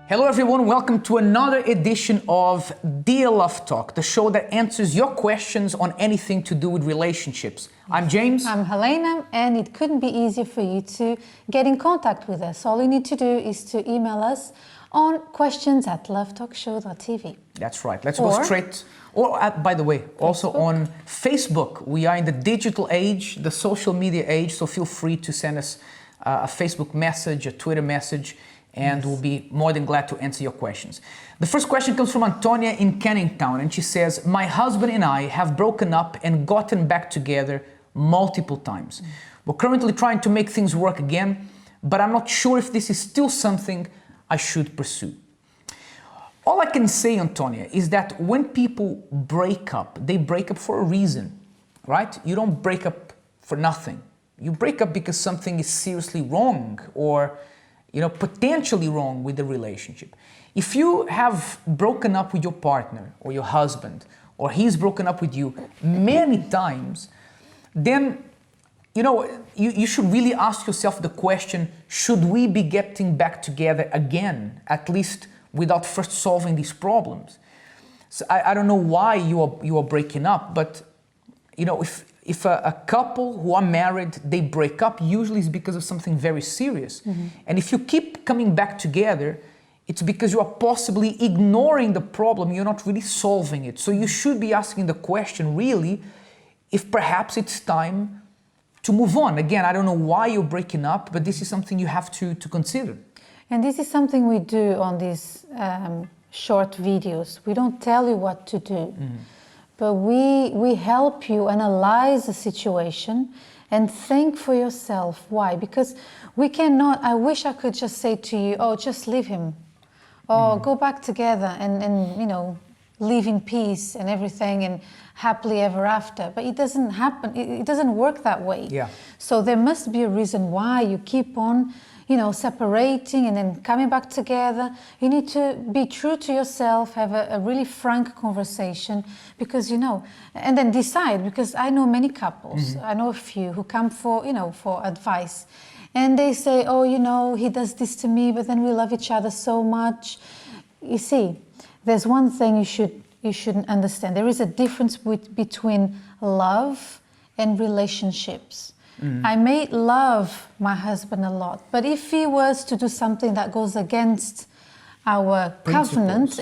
Hello everyone, welcome to another edition of Dear Love Talk, the show that answers your questions on anything to do with relationships. I'm James. I'm Helena, and it couldn't be easier for you to get in contact with us. All you need to do is to email us on questions@lovetalkshow.tv. That's right, let's go straight. By the way, also on Facebook. We are in the digital age, the social media age, so feel free to send us a Facebook message, a Twitter message, and we'll be more than glad to answer your questions. The first question comes from Antonia in Canning Town, and she says, my husband and I have broken up and gotten back together multiple times. We're currently trying to make things work again, but I'm not sure if this is still something I should pursue. All I can say, Antonia, is that when people break up, they break up for a reason, right? You don't break up for nothing. You break up because something is seriously wrong or potentially wrong with the relationship. If you have broken up with your partner or your husband, or he's broken up with you many times, then, you should really ask yourself the question, should we be getting back together again, at least without first solving these problems? So I don't know why you are breaking up, but, if a couple who are married, they break up, usually it's because of something very serious. Mm-hmm. And if you keep coming back together, it's because you are possibly ignoring the problem, you're not really solving it. So you should be asking the question, really, if perhaps it's time to move on. Again, I don't know why you're breaking up, but this is something you have to consider. And this is something we do on these short videos. We don't tell you what to do. Mm-hmm. But we help you analyze the situation and think for yourself. Why? Because we cannot, I wish I could just say to you, oh, just leave him. Or go back together and live in peace and everything and happily ever after. But it doesn't happen, it doesn't work that way. Yeah. So there must be a reason why you keep on separating and then coming back together. You need to be true to yourself, have a really frank conversation, because and then decide, because I know many couples, I know a few who come for advice, and they say, oh, he does this to me, but then we love each other so much. You see, there's one thing you shouldn't understand. There is a difference between love and relationships. I may love my husband a lot, but if he was to do something that goes against our covenant,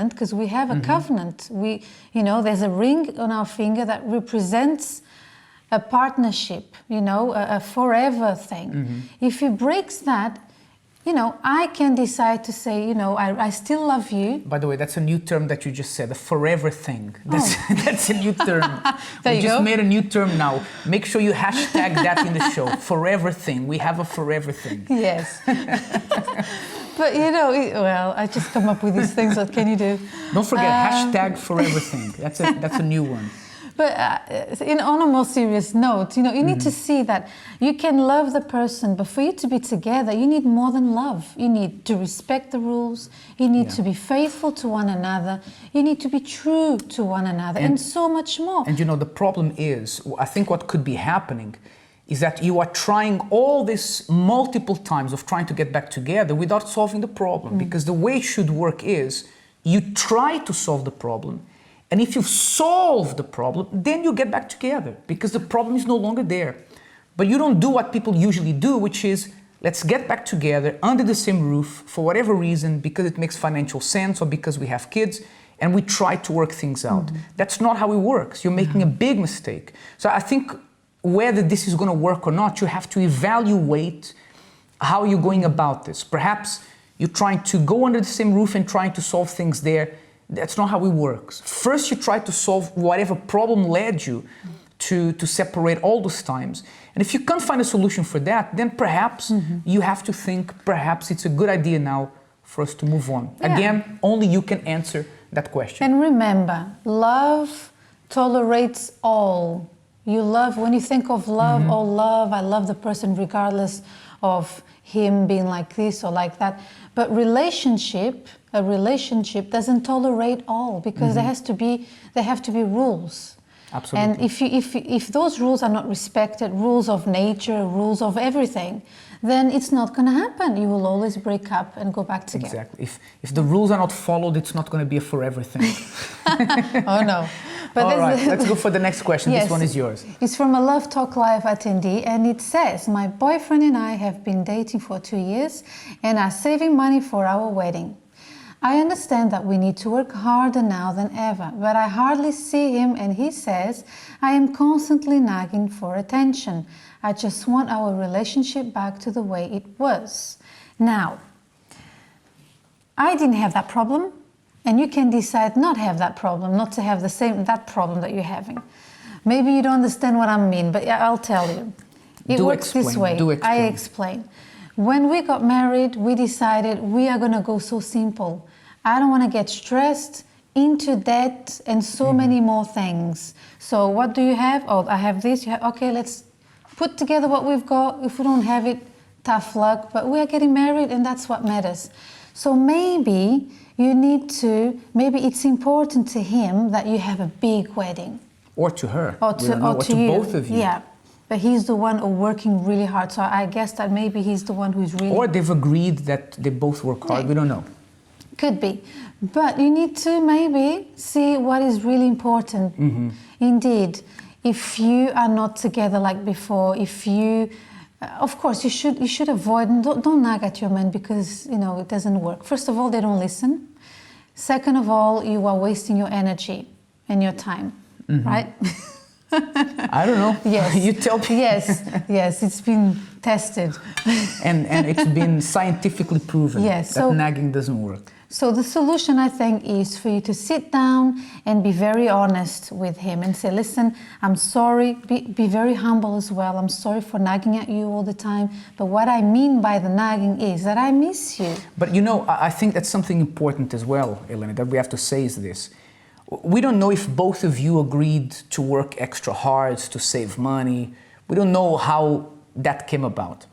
because we have a covenant, there's a ring on our finger that represents a partnership, a forever thing. If he breaks that, I can decide to say, I still love you. By the way, that's a new term that you just said, a forever thing. That's a new term. We just made a new term now. Make sure you hashtag that in the show, forever thing. We have a forever thing. Yes. But I just come up with these things. What can you do? Don't forget, hashtag forever thing. That's a new one. But on a more serious note, you need to see that you can love the person, but for you to be together, you need more than love. You need to respect the rules. You need to be faithful to one another. You need to be true to one another, and so much more. And the problem is, I think what could be happening is that you are trying all this multiple times of trying to get back together without solving the problem. Because the way it should work is, you try to solve the problem, and if you solve the problem, then you get back together because the problem is no longer there. But you don't do what people usually do, which is, let's get back together under the same roof for whatever reason, because it makes financial sense or because we have kids, and we try to work things out. That's not how it works. You're making a big mistake. So I think whether this is going to work or not, you have to evaluate how you're going about this. Perhaps you're trying to go under the same roof and trying to solve things there. That's not how it works. First, you try to solve whatever problem led you to separate all those times. And if you can't find a solution for that, then perhaps you have to think, perhaps it's a good idea now for us to move on. Yeah. Again, only you can answer that question. And remember, love tolerates all. When you think of love, I love the person regardless of him being like this or like that. But a relationship doesn't tolerate all, because there have to be rules. Absolutely. And if those rules are not respected, rules of nature, rules of everything, then it's not going to happen. You will always break up and go back together. Exactly. If the rules are not followed, it's not going to be a forever thing. Oh no. But all right, let's go for the next question. Yes, this one is yours. It's from a Love Talk Live attendee, and it says, my boyfriend and I have been dating for 2 years and are saving money for our wedding. I understand that we need to work harder now than ever, but I hardly see him, and he says, I am constantly nagging for attention. I just want our relationship back to the way it was. Now, I didn't have that problem, and you can decide not have that problem, not to have that problem that you're having. Maybe you don't understand what I mean, but I'll tell you. It works this way. I explain. When we got married, we decided we are going to go so simple. I don't want to get stressed, into debt, and so many more things. So what do you have? Oh, I have this. You have, okay, let's put together what we've got. If we don't have it, tough luck. But we are getting married, and that's what matters. So maybe you need to, maybe it's important to him that you have a big wedding. Or to her. Or to you. Both of you. Yeah. But he's the one working really hard. So I guess that maybe he's the one who's really... Or they've agreed that they both work hard. We don't know. Could be. But you need to maybe see what is really important. Indeed, if you are not together like before, if you... of course, you should avoid... Don't nag at your man because, it doesn't work. First of all, they don't listen. Second of all, you are wasting your energy and your time, right? I don't know. Yes. You tell me. Yes, it's been tested. and it's been scientifically proven that nagging doesn't work. So the solution, I think, is for you to sit down and be very honest with him and say, listen, I'm sorry, be very humble as well. I'm sorry for nagging at you all the time. But what I mean by the nagging is that I miss you. But I think that's something important as well, Elena, that we have to say is this. We don't know if both of you agreed to work extra hard to save money. We don't know how that came about.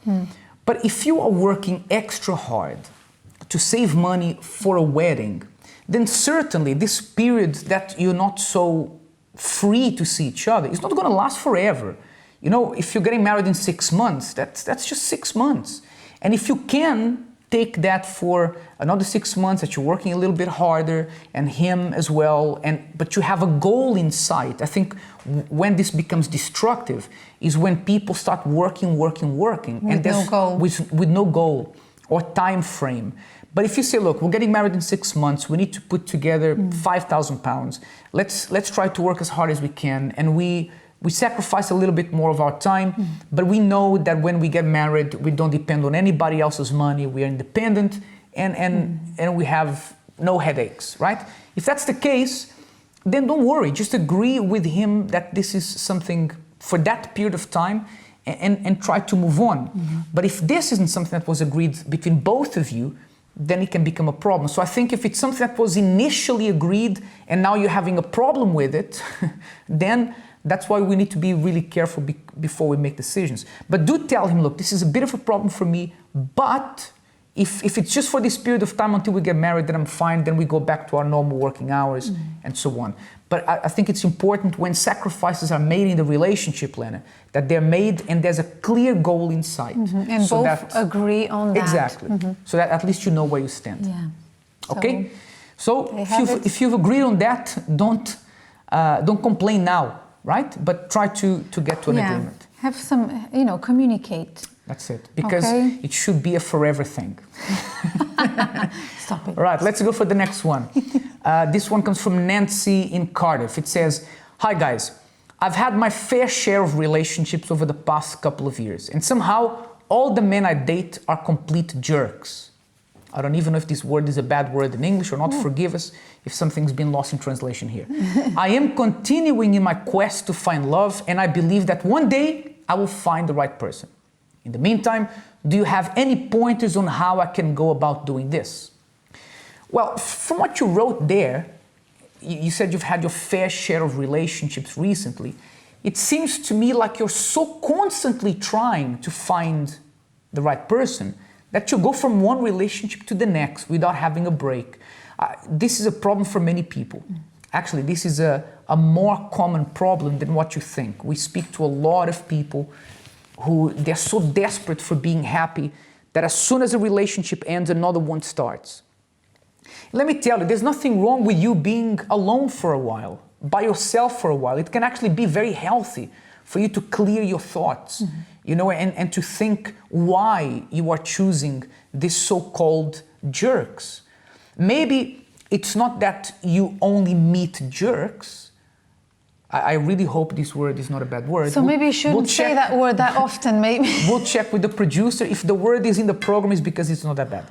But if you are working extra hard to save money for a wedding, then certainly this period that you're not so free to see each other is not going to last forever. If you're getting married in 6 months, that's just 6 months. And if you can take that for another 6 months that you're working a little bit harder, and him as well, but you have a goal in sight. I think when this becomes destructive is when people start working, with no goal. With no goal or time frame. But if you say, look, we're getting married in 6 months, we need to put together 5,000 pounds. Let's try to work as hard as we can, and we sacrifice a little bit more of our time, but we know that when we get married, we don't depend on anybody else's money. We are independent, and we have no headaches, right? If that's the case, then don't worry. Just agree with him that this is something for that period of time, and try to move on. But if this isn't something that was agreed between both of you, then it can become a problem. So I think if it's something that was initially agreed and now you're having a problem with it, then that's why we need to be really careful before we make decisions. But do tell him, look, this is a bit of a problem for me, but if it's just for this period of time until we get married, then I'm fine, then we go back to our normal working hours and so on. But I think it's important when sacrifices are made in the relationship, Lena, that they're made and there's a clear goal in sight. And so both agree on that. Exactly. So that at least you know where you stand. Yeah. Okay? So if you've agreed on that, don't complain now, right? But try to get to an agreement. Have some, communicate. That's it. Because it should be a forever thing. Stop it. All right, let's go for the next one. This one comes from Nancy in Cardiff. It says, hi guys, I've had my fair share of relationships over the past couple of years, and somehow all the men I date are complete jerks. I don't even know if this word is a bad word in English or not. Forgive us if something's been lost in translation here. I am continuing in my quest to find love, and I believe that one day I will find the right person. In the meantime, do you have any pointers on how I can go about doing this? Well, from what you wrote there, you said you've had your fair share of relationships recently. It seems to me like you're so constantly trying to find the right person that you go from one relationship to the next without having a break. This is a problem for many people. Actually, this is a more common problem than what you think. We speak to a lot of people who they're so desperate for being happy that as soon as a relationship ends, another one starts. Let me tell you, there's nothing wrong with you being alone for a while, by yourself for a while. It can actually be very healthy for you to clear your thoughts, you know, and to think why you are choosing these so-called jerks. Maybe it's not that you only meet jerks. I really hope this word is not a bad word. So maybe you shouldn't say that word that often, maybe. We'll check with the producer. If the word is in the program, it's because it's not that bad.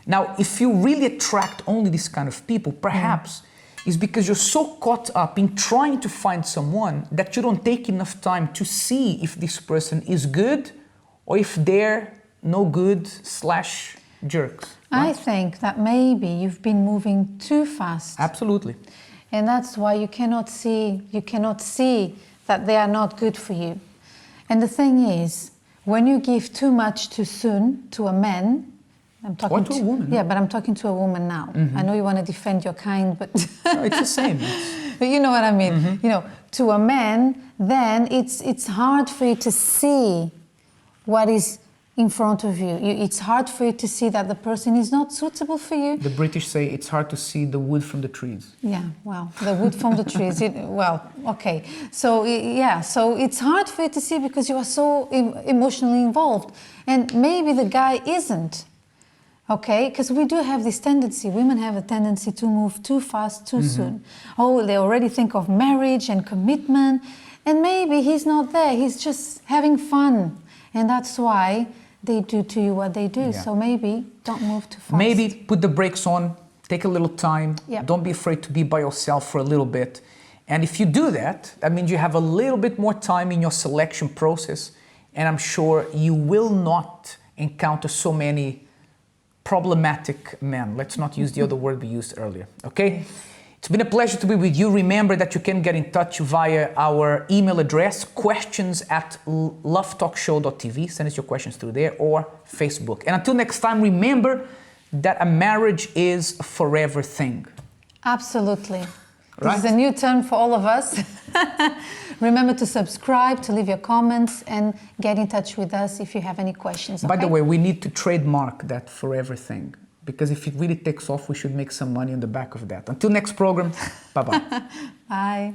Now, if you really attract only this kind of people, perhaps it's because you're so caught up in trying to find someone that you don't take enough time to see if this person is good or if they're no good / jerks. Right? I think that maybe you've been moving too fast. Absolutely. And that's why you cannot see that they are not good for you. And the thing is, when you give too much too soon to a man, I'm talking or to a woman. Yeah, but I'm talking to a woman now. I know you want to defend your kind, but no, it's the same. But you know what I mean. You know, to a man, then it's hard for you to see what is in front of you. It's hard for you to see that the person is not suitable for you. The British say it's hard to see the wood from the trees. Yeah, well, the wood from the trees. Well, okay. So, yeah, so it's hard for you to see because you are so emotionally involved. And maybe the guy isn't. Okay, because we do have this tendency, women have a tendency to move too fast, too soon. Oh, they already think of marriage and commitment. And maybe he's not there, he's just having fun. And that's why they do to you what they do. Yeah. So maybe don't move too fast. Maybe put the brakes on, take a little time. Yep. Don't be afraid to be by yourself for a little bit. And if you do that, that means you have a little bit more time in your selection process. And I'm sure you will not encounter so many problematic men. Let's not use the other word we used earlier, okay? It's been a pleasure to be with you. Remember that you can get in touch via our email address, questions@lovetalkshow.tv. Send us your questions through there, or Facebook. And until next time, remember that a marriage is a forever thing. Absolutely. Right? This is a new term for all of us. Remember to subscribe, to leave your comments, and get in touch with us if you have any questions. By the way, we need to trademark that forever thing, because if it really takes off, we should make some money on the back of that. Until next program, bye-bye. Bye.